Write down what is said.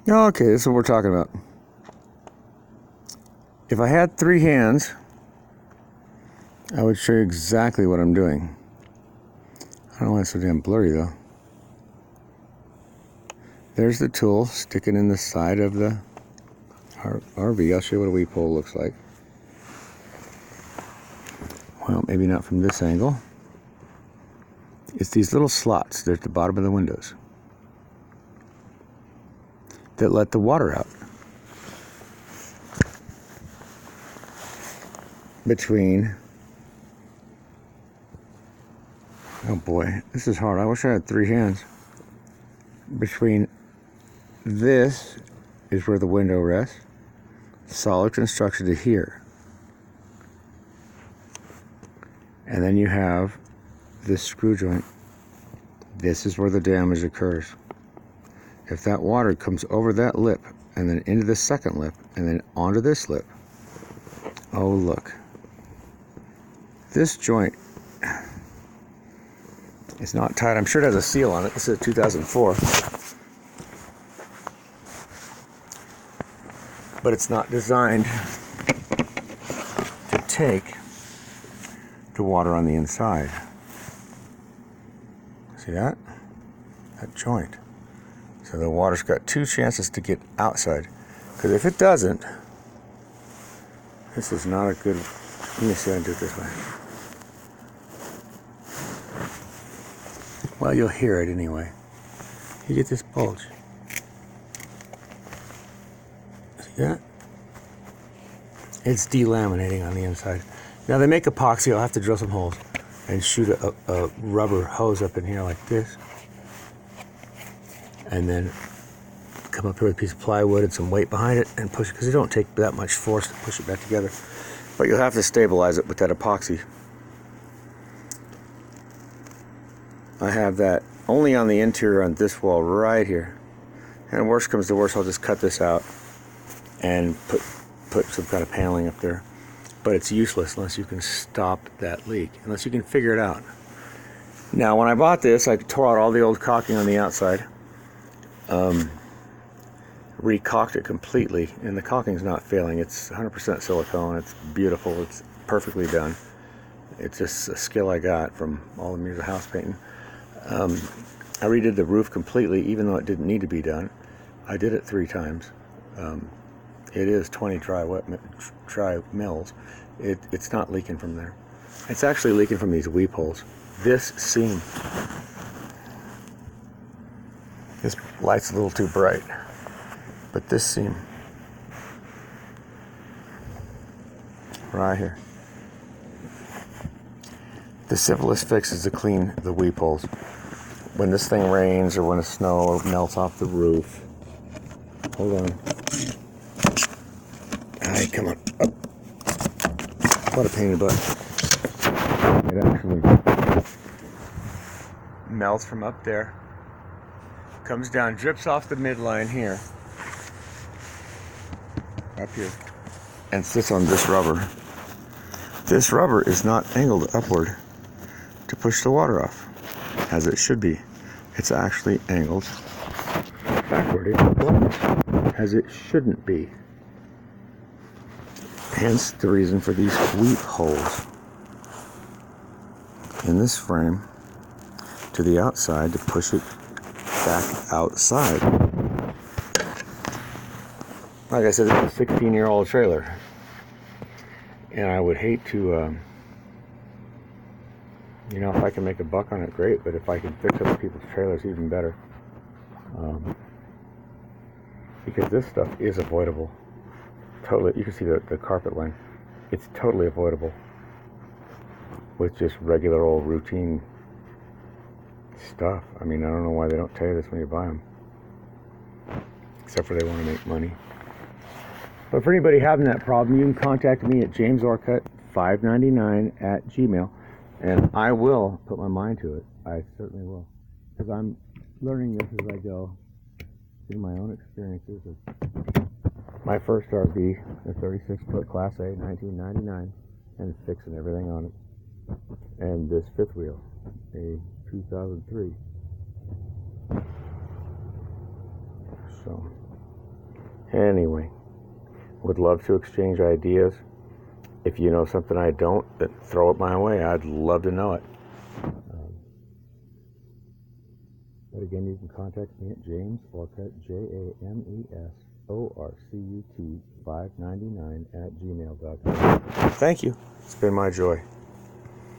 Okay, this is what we're talking about. If I had 3 hands, I would show you exactly what I'm doing. I don't know why it's so damn blurry though. There's the tool sticking in the side of the RV. I'll show you what a weep hole looks like. Well, maybe not from this angle. It's these little slots. They're at the bottom of the windows that let the water out between. Oh boy, this is hard. I wish I had 3 hands. Between this is where the window rests. Solid construction to here. And then you have this screw joint. This is where the damage occurs. If that water comes over that lip and then into the second lip and then onto this lip, oh look. This joint is not tight. I'm sure it has a seal on it. This is a 2004. But it's not designed to take the water on the inside. See that? That joint. So the water's got 2 chances to get outside. Because if it doesn't, this is not a good. Let me see how I do it this way. Well, you'll hear it anyway. You get this bulge. See that? It's delaminating on the inside. Now they make epoxy. I'll have to drill some holes and shoot a rubber hose up in here like this. And then come up here with a piece of plywood and some weight behind it and push it, because it don't take that much force to push it back together. But you'll have to stabilize it with that epoxy. I have that only on the interior on this wall right here. And worst comes to worst, I'll just cut this out and put some kind of paneling up there. But it's useless unless you can stop that leak, unless you can figure it out. Now, when I bought this, I tore out all the old caulking on the outside. Recaulked it completely, and the caulking's not failing. It's 100% silicone. It's beautiful. It's perfectly done. It's just a skill I got from all the years of house painting. I redid the roof completely, even though it didn't need to be done. I did it 3 times. It is 20 dry mills. It's not leaking from there. It's actually leaking from these weep holes. This seam. This light's a little too bright. But this seam. Right here. The simplest fix is to clean the weep holes. When this thing rains or when the snow melts off the roof. Hold on. Alright, come on. Up. What a pain in the butt. It actually melts from up there. Comes down, drips off the midline here. Up here. And sits on this rubber. This rubber is not angled upward to push the water off, as it should be. It's actually angled backward, as it shouldn't be. Hence the reason for these weep holes in this frame to the outside to push it back outside. Like I said, it's a 16-year-old trailer, and I would hate to, if I can make a buck on it, great, but if I can fix other people's trailers, even better. Because this stuff is avoidable. Totally, you can see the carpet line. It's totally avoidable with just regular old routine stuff. I mean, I don't know why they don't tell you this when you buy them. Except for they want to make money. But for anybody having that problem, you can contact me at jamesorcutt599@gmail.com, and I will put my mind to it. I certainly will. Because I'm learning this as I go through my own experiences of my first RV, a 36-foot Class A, 1999, and fixing everything on it. And this fifth wheel, a 2003. So, Anyway, would love to exchange ideas. If you know something I don't, then throw it my way. I'd love to know it. But again, you can contact me at James Orcutt, JAMESORCUT 599 @gmail.com. Thank you. It's been my joy.